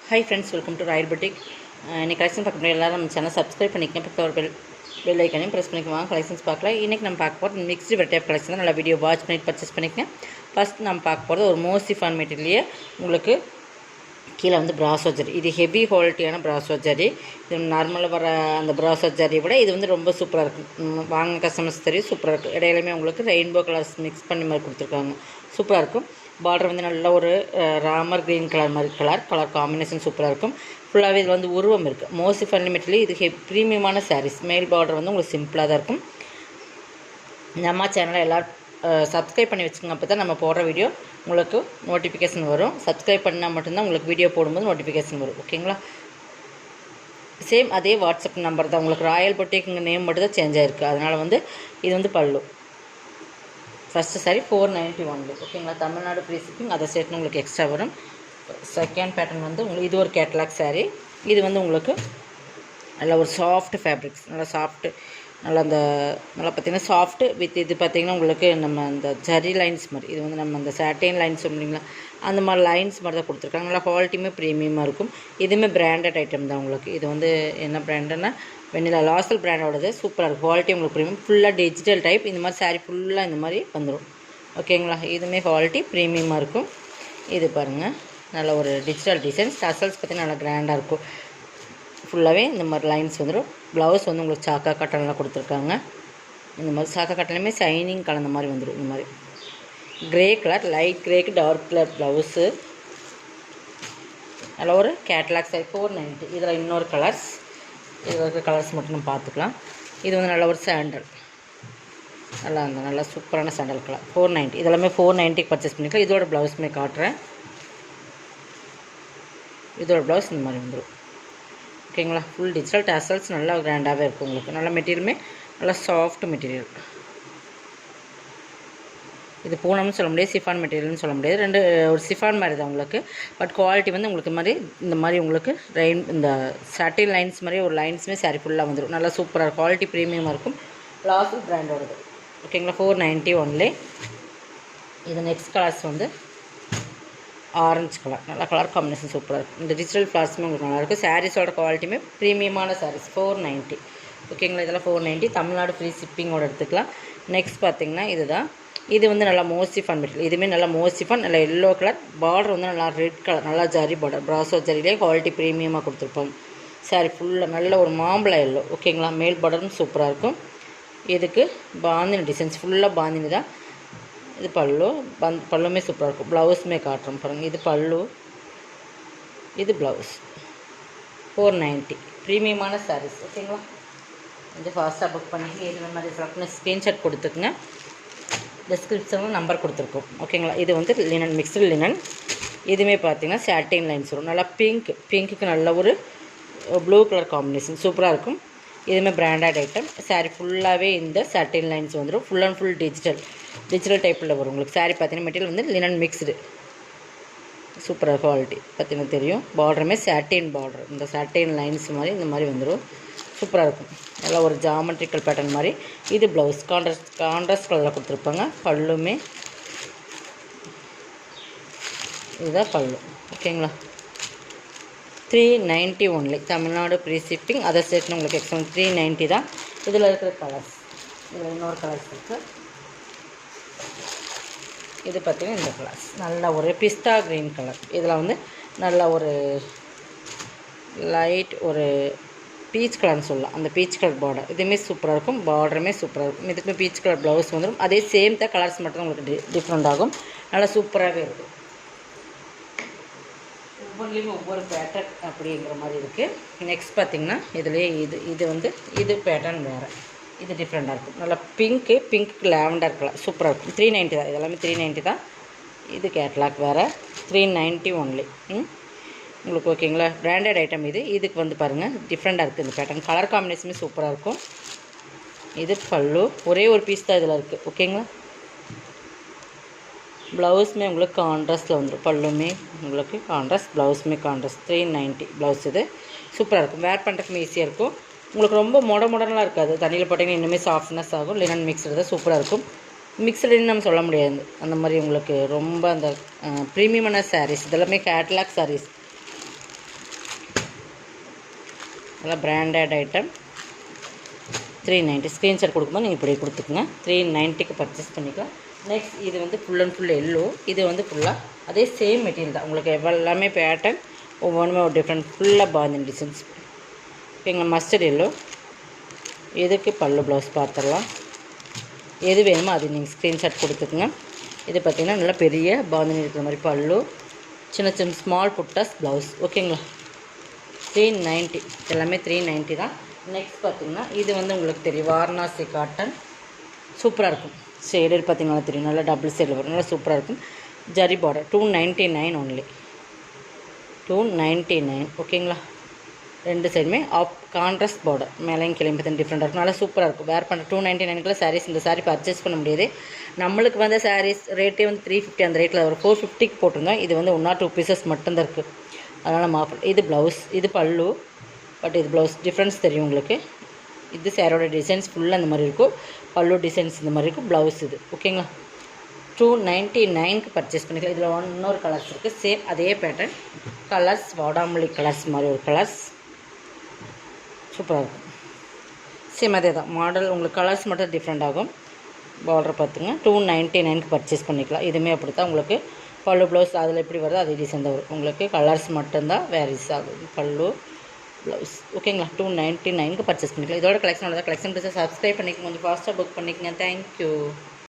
Hi friends, welcome to Royal Boutique. இன்னைக்கு collection பார்க்க முடியாது எல்லாரும் நம்ம சேனல் சப்ஸ்கிரைப் பண்ணிக்கங்க. பக்கத்துல ஒரு பெல் ஐக்கனையும் ப்ரெஸ் பண்ணிக்கோங்க. கலெக்ஷன்ஸ் பார்க்கலாம். இன்றைக்கி நம்ம பார்க்க போகிறது மிக்ஸ்டு வெரைட்டி ஆஃப் கலெக்ஷன் தான். நல்லா வீடியோ வாட்ச் பண்ணிட்டு பர்ச்சேஸ் பண்ணிக்கங்க. ஃபஸ்ட் நம்ம பார்க்க போகிறது ஒரு மோசிஃபான் மெட்டீரியலே உங்களுக்கு கீழே வந்து பிராசோ ஜரி. இது ஹெவி குவாலிட்டியான பிராசோ ஜரி. இது நார்மலாக வர அந்த பிராசோ ஜரியை விட இது வந்து ரொம்ப சூப்பராக இருக்கும். வாங்க கஸ்டமர்ஸ் தெரியும், சூப்பராக இருக்கும். இடையிலுமே உங்களுக்கு ரெயின்போ கலர்ஸ் மிக்ஸ் பண்ணி மாதிரி கொடுத்துருக்காங்க. சூப்பராக இருக்கும். பார்டர் வந்து நல்ல ஒரு ராமர் க்ரீன் கலர் மாதிரி கலர் காம்பினேஷன் சூப்பராக இருக்கும். ஃபுல்லாகவே இதில் வந்து உருவம் இருக்குது. மோசிஃபான் லிமிட்லேயே இது ப்ரீமியமான சாரீஸ். மேல் பார்டர் வந்து உங்களுக்கு சிம்பிளாக தான் இருக்கும். நம்ம சேனலை எல்லோரும் சப்ஸ்கிரைப் பண்ணி வச்சுக்கோங்க. அப்போ தான் நம்ம போடுற வீடியோ உங்களுக்கு நோட்டிஃபிகேஷன் வரும். சப்ஸ்கிரைப் பண்ணால் மட்டும்தான் உங்களுக்கு வீடியோ போடும்போது நோட்டிஃபிகேஷன் வரும். ஓகேங்களா? சேம் அதே வாட்ஸ்அப் நம்பர் தான். உங்களுக்கு ராயல் பொட்டிக்குங்க நேம் மட்டும் தான் சேஞ்ச் ஆகிருக்கு. அதனால் வந்து இது வந்து பல்லு. First sorry 491. ஓகேங்களா? Tamil Nadu free shipping. அதை சேர்த்து உங்களுக்கு எக்ஸ்ட்ரா வரும். செகண்ட் பேட்டர்ன் வந்து உங்களுக்கு இது ஒரு கேட்லாக் சாரீ. இது வந்து உங்களுக்கு நல்லா ஒரு சாஃப்ட் ஃபேப்ரிக்ஸ், நல்லா சாஃப்ட்டு, நல்லா அந்த நல்லா பார்த்திங்கன்னா சாஃப்ட்டு வித் இது பார்த்திங்கன்னா உங்களுக்கு நம்ம அந்த ஜரி லைன்ஸ் மாதிரி, இது வந்து நம்ம அந்த சாட்டின் லைன்ஸ் சொல்லுங்களா அந்த மாதிரி லைன்ஸ் மாதிரி தான் கொடுத்துருக்காங்க. நல்லா குவாலிட்டியுமே ப்ரீமியமாக இருக்கும். இதுவுமே பிராண்டட் ஐட்டம் தான் உங்களுக்கு. இது வந்து என்ன பிராண்டுன்னா வெண்ணிலா லாசல் பிராண்டோடது. சூப்பராக இருக்கும். குவாலிட்டி உங்களுக்கு ப்ரீமியம். ஃபுல்லாக டிஜிட்டல் டைப். இந்த மாதிரி சாரீ ஃபுல்லாக இந்த மாதிரி வந்துடும். ஓகேங்களா? இதுவுமே குவாலிட்டி ப்ரீமியமாக இருக்கும். இது பாருங்கள், நல்ல ஒரு டிஜிட்டல் டிசைன்ஸ். டசல்ஸ் பார்த்திங்கன்னா நல்லா கிராண்டாக இருக்கும். ஃபுல்லாகவே இந்த மாதிரி லைன்ஸ் வந்துடும். ப்ளவுஸ் வந்து உங்களுக்கு சாக்கா காட்டன்லாம் கொடுத்துருக்காங்க. இந்த மாதிரி சாக்கா காட்டன்லையுமே ஷைனிங் கலந்த மாதிரி வந்துடும். இந்த மாதிரி க்ரே கலர், லைட் க்ரேக்கு டார்க் கலர் ப்ளவுஸு. அதில் ஒரு கேட்லாக் சாரி 490. இதில் இன்னொரு கலர்ஸ், இதில் இருக்கிற கலர்ஸ் மட்டும் நம்ம பார்த்துக்கலாம். இது வந்து நல்ல ஒரு சாண்டல், நல்லா அந்த நல்லா சூப்பரான சாண்டல் கலர் 490. இதெல்லாமே 490க்கு பர்ச்சேஸ் பண்ணிக்கலாம். இதோட ப்ளவுஸுமே காட்டுறேன். இதோட ப்ளவுஸ் இந்த மாதிரி வந்துடும். ஓகேங்களா? ஃபுல் டிஜிட்டல் டசல்ஸ் நல்லா கிராண்டாகவே இருக்கும் உங்களுக்கு. நல்ல மெட்டீரியலுமே நல்லா சாஃப்ட் மெட்டீரியல். இது பூனம்னு சொல்ல முடியாது, சிஃபான் மெட்டீரியல்னு சொல்ல முடியாது. ரெண்டு ஒரு சிஃபான் மாதிரி தான் உங்களுக்கு. பட் குவாலிட்டி வந்து உங்களுக்கு மாதிரி இந்த மாதிரி உங்களுக்கு இந்த சாட்டின் லைன்ஸ் மாதிரி ஒரு லைன்ஸுமே சாரி ஃபுல்லாக வந்துடும். நல்லா சூப்பராக குவாலிட்டி ப்ரீமியமாக இருக்கும். லாசல் பிராண்டோடது. ஓகேங்களா? 490 ஒன்லி. இது நெக்ஸ்ட் கலர்ஸ் வந்து ஆரஞ்சு கலர். நல்லா கலர் காம்பினேஷன் சூப்பராக இருக்கும். இந்த டிஜிட்டல் ஃப்ளார்ஸுமே உங்களுக்கு நல்லாயிருக்கும். சாரீஸோட குவாலிட்டியுமே ப்ரீமியமான சாரீஸ் 490. ஓகேங்களா? இதெல்லாம் 490. தமிழ்நாடு ஃப்ரீ ஷிப்பிங்கோட எடுத்துக்கலாம். நெக்ஸ்ட் பார்த்திங்கன்னா இதுதான். இது வந்து நல்லா மோசிஃபான் மெட்டீரியல். இதுவுமே நல்லா மோசிஃபான், நல்லா எல்லோ கலர். பார்டர் வந்து நல்லா ரெட் கலர், நல்லா ஜரி பார்டர். பிராசோ ஜரிலே குவாலிட்டி ப்ரீமியமாக கொடுத்துருப்பாங்க. சாரி ஃபுல்லாக நல்ல ஒரு மாம்பழம் எல்லோ. ஓகேங்களா? மேல் பார்டரும் சூப்பராக இருக்கும். இதுக்கு பாந்தினி டிசைன்ஸ், ஃபுல்லாக பாந்தினி தான். இது பல்லு. பல்லுமே சூப்பராக இருக்கும். ப்ளவுஸுமே காட்டுறோம் பாருங்கள். இது பல்லு, இது ப்ளவுஸ். 490 ப்ரீமியமான சாரீஸ். ஓகேங்களா? கொஞ்சம் ஃபாஸ்ட்டாக புக் பண்ணி இந்த மாதிரி செலக்ட் ஸ்க்ரீன்ஷாட் கொடுத்துக்குங்க. டிஸ்கிரிப்ஷனில் நம்பர் கொடுத்துருக்கோம். ஓகேங்களா? இது வந்து லினன், மிக்ஸ்டு லினன். இதுவுமே பார்த்திங்கன்னா சாட்டின் லைன்ஸ் வரும். நல்லா பிங்க்குக்கு நல்ல ஒரு ப்ளூ கலர் காம்பினேஷன் சூப்பராக இருக்கும். இதுவுமே பிராண்டட் ஐட்டம். சாரீ ஃபுல்லாகவே இந்த சாட்டின் லைன்ஸ் வந்துடும். ஃபுல் அண்ட் ஃபுல் டிஜிட்டல் டைப்பில் வரும் உங்களுக்கு. சாரீ பார்த்தீங்கன்னா மெட்டீரியல் வந்து லினன் மிக்ஸ்டு. சூப்பராக குவாலிட்டி பார்த்தீங்கன்னா தெரியும். பார்டருமே சாட்டின் பார்டர். இந்த சாட்டின் லைன்ஸ் மாதிரி இந்த மாதிரி வந்துடும். சூப்பராக இருக்கும். நல்லா ஒரு ஜாமெட்ரிக்கல் பேட்டர்ன் மாதிரி. இது ப்ளவுஸ் கான்ட்ராஸ்ட் கலரில் கொடுத்துருப்பாங்க. பல்லுமே இதுதான் பல்லு. ஓகேங்களா? 390 ஒன்லி. Tamil Nadu free shipping. அதை சேர்த்து உங்களுக்கு எக்ஸ்ட்ரா 390 தான். இதில் இருக்கிற கலர்ஸ், இதில் இன்னொரு கலர்ஸ் இருக்குது. இது பார்த்திங்கன்னா இந்த கலர்ஸ் நல்ல ஒரு பிஸ்தா க்ரீன் கலர். இதில் வந்து நல்ல ஒரு லைட் ஒரு பீச் கலர்னு சொல்லலாம். அந்த பீச் கலர் பார்டர் இதுவுமே சூப்பராக இருக்கும். பார்டருமே சூப்பராக இருக்கும். இதுக்குமே பீச் கலர் ப்ளவுஸ் வந்துடும். அதே சேம் தான். கலர்ஸ் மட்டும் உங்களுக்கு டிஃப்ரெண்ட் ஆகும். நல்லா சூப்பராகவே இருக்கும். ஒவ்வொன்றிலையும் ஒவ்வொரு பேட்டர்ன் அப்படிங்கிற மாதிரி இருக்குது. நெக்ஸ்ட் பார்த்திங்கன்னா இதுலேயே இது வந்து இது பேட்டர்ன் வேறு. இது டிஃப்ரெண்ட்டாக இருக்கும். நல்லா பிங்க்கு லாவெண்டர் கலர் சூப்பராக இருக்கும். 390 தான். இதெல்லாமே 390 தான். இது கேட்லாக் வேறு. 390 ஒன்லி. உங்களுக்கு ஓகேங்களா? பிராண்டட் ஐட்டம் இது. இதுக்கு வந்து பாருங்கள் டிஃப்ரெண்ட்டாக இருக்குது இந்த பேட்டர்ன். கலர் காம்பினேஷனுமே சூப்பராக இருக்கும். இது பல்லு. ஒரே ஒரு பீஸ் தான் இதில் இருக்குது. ஓகேங்களா? ப்ளவுஸுமே உங்களுக்கு கான்ட்ராஸ்ட்டில் வந்துடும். பல்லுமே உங்களுக்கு கான்ட்ராஸ்ட், ப்ளவுஸுமே கான்ட்ராஸ்ட். 390 ப்ளவுஸ். இது சூப்பராக இருக்கும். வேர் பண்ணுறதுக்கு ஈஸியாக இருக்கும். உங்களுக்கு ரொம்ப மாடர்னாக இருக்காது. தண்ணியில் போட்டிங்கன்னா இன்னுமே சாஃப்ட்னஸ் ஆகும். லினன் மிக்ஸ்டு தான் சூப்பராக இருக்கும். மிக்ஸ்டுன்னு நம்ம சொல்ல முடியாது. அந்த மாதிரி உங்களுக்கு ரொம்ப அந்த ப்ரீமியமான சாரீஸ். இதெல்லாமே கேட்லாக் சாரீஸ். நல்லா பிராண்டட் ஐட்டம் 390. ஸ்க்ரீன்ஷாட் கொடுக்கும்போது நீங்கள் இப்படி கொடுத்துக்குங்க. 390க்கு பர்ச்சேஸ் பண்ணிக்கலாம். நெக்ஸ்ட் இது வந்து ஃபுல் அண்ட் ஃபுல் எல்லோ. இது வந்து ஃபுல்லாக அதே சேம் மெட்டீரியல் தான். உங்களுக்கு எல்லாமே பேட்டர்ன் ஒவ்வொன்றுமே ஒரு டிஃப்ரெண்ட். ஃபுல்லாக பாந்தினி டிசைன்ஸ். ஓகேங்க. Mustard yellow. இதுக்கு பல்லு ப்ளவுஸ் பார்த்துடலாம். எது வேணுமோ அது நீங்கள் ஸ்க்ரீன்ஷாட் கொடுத்துக்குங்க. இது பார்த்திங்கன்னா நல்லா பெரிய பாந்தினி இருக்கிற மாதிரி பல்லு, சின்ன சின்ன ஸ்மால் புட்டாஸ் ப்ளவுஸ். ஓகேங்களா. 390 எல்லாமே 390 தான். நெக்ஸ்ட் பார்த்திங்கன்னா இது வந்து உங்களுக்கு தெரியும் வாரணாசி காட்டன். சூப்பராக இருக்கும். ஷேடட் பார்த்திங்கன்னா தெரியும். நல்லா டபுள் ஷேடில் வரும். நல்லா சூப்பராக இருக்கும். Zari border 299 only. 299. ஓகேங்களா. ரெண்டு சைடுமே கான்ட்ராஸ்ட் பார்டர். மேலேயும் கிளம்பி பார்த்து டிஃப்ரெண்ட்டாக இருக்கும். நல்லா சூப்பராக இருக்கும். வேர் பண்ணுற 299க்குள்ள சாரீஸ். இந்த சாரீ பர்ச்சேஸ் பண்ண முடியாது. நம்மளுக்கு வந்து சாரீஸ் ரேட்டே வந்து 350 அந்த ரேட்டில் ஒரு 450க்கு போட்டிருந்தோம். இது வந்து 1 or 2 பீசஸ் மட்டும்தான் இருக்குது. அதனால் மாப்பிள். இது ப்ளவுஸ். இது பல்லு. பட் இது ப்ளவுஸ் டிஃப்ரென்ஸ் தெரியும் உங்களுக்கு. இது சாரோட டிசைன்ஸ் ஃபுல்லாக இந்த மாதிரி இருக்கும். பல்லு டிசைன்ஸ் இந்த மாதிரி இருக்கும். ப்ளவுஸ் இது. ஓகேங்களா. 299க்கு பர்ச்சேஸ் பண்ணிக்கலாம். இதில் இன்னொரு கலர்ஸ் இருக்குது. சேம் அதே பேட்டர்ன் கலர்ஸ். வாடாமல்லி கலர்ஸ் மாதிரி ஒரு கலர்ஸ். சூப்பராக இருக்கும். சேம் அதே தான் மாடல். உங்களுக்கு கலர்ஸ் மட்டும் டிஃப்ரெண்ட் ஆகும். பார்டர் பார்த்துங்க. 299க்கு பர்ச்சேஸ் பண்ணிக்கலாம். இதுவுமே அப்படி தான் உங்களுக்கு பல்லு ப்ளவுஸ் அதில் எப்படி வருதோ அதே டிசைன் தான் வரும். உங்களுக்கு கலர்ஸ் மட்டும்தான் வேரிஸ் ஆகும். பல்லு ப்ளவுஸ். ஓகேங்களா. 299க்கு பர்ச்சேஸ் பண்ணிக்கலாம். இதோட கலெக்ஷனோட தான். கலெக்ஷன் பிடிச்சா சப்ஸ்கிரைப் பண்ணிக்கோங்க. கொஞ்சம் ஃபாஸ்ட்டாக புக் பண்ணிக்கங்க. தேங்க்யூ.